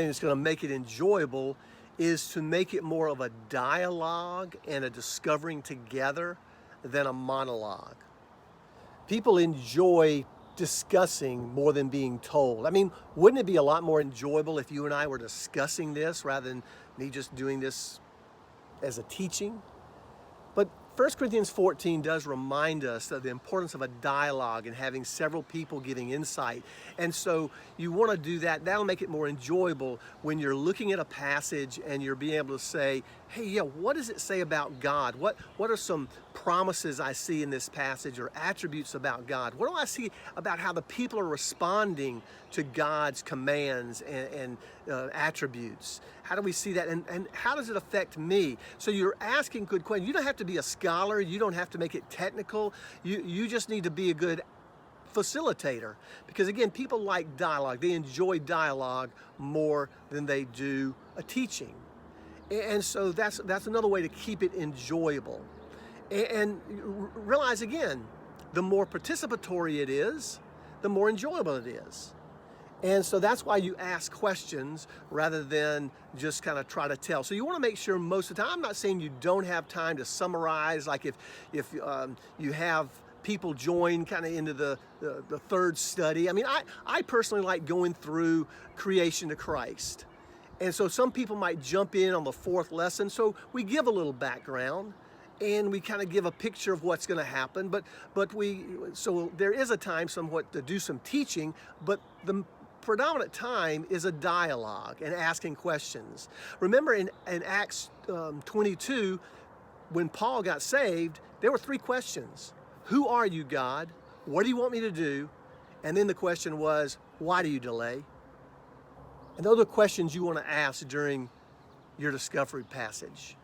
that's going to make it enjoyable is to make it more of a dialogue and a discovering together than a monologue. People enjoy discussing more than being told. I mean, wouldn't it be a lot more enjoyable if you and I were discussing this rather than me just doing this as a teaching? But 1 Corinthians 14 does remind us of the importance of a dialogue and having several people giving insight. And so you want to do that. That'll make it more enjoyable when you're looking at a passage and you're being able to say, hey, yeah, what does it say about God? What are some promises I see in this passage or attributes about God? What do I see about how the people are responding to God's commands and attributes? How do we see that? And how does it affect me? So you're asking good questions. You don't have to be a scholar. You don't have to make it technical. You just need to be a good facilitator. Because again, people like dialogue. They enjoy dialogue more than they do a teaching. And so that's another way to keep it enjoyable. And realize again, the more participatory it is, the more enjoyable it is. And so that's why you ask questions rather than just kind of try to tell. So you want to make sure most of the time, I'm not saying you don't have time to summarize, like if you have people join kind of into the third study. I mean, I personally like going through creation to Christ. And so some people might jump in on the fourth lesson. So we give a little background and we kind of give a picture of what's going to happen. So there is a time somewhat to do some teaching, but the predominant time is a dialogue and asking questions. Remember in Acts 22, when Paul got saved, there were 3 questions. Who are you, God? What do you want me to do? And then the question was, why do you delay? And those are questions you want to ask during your discovery passage.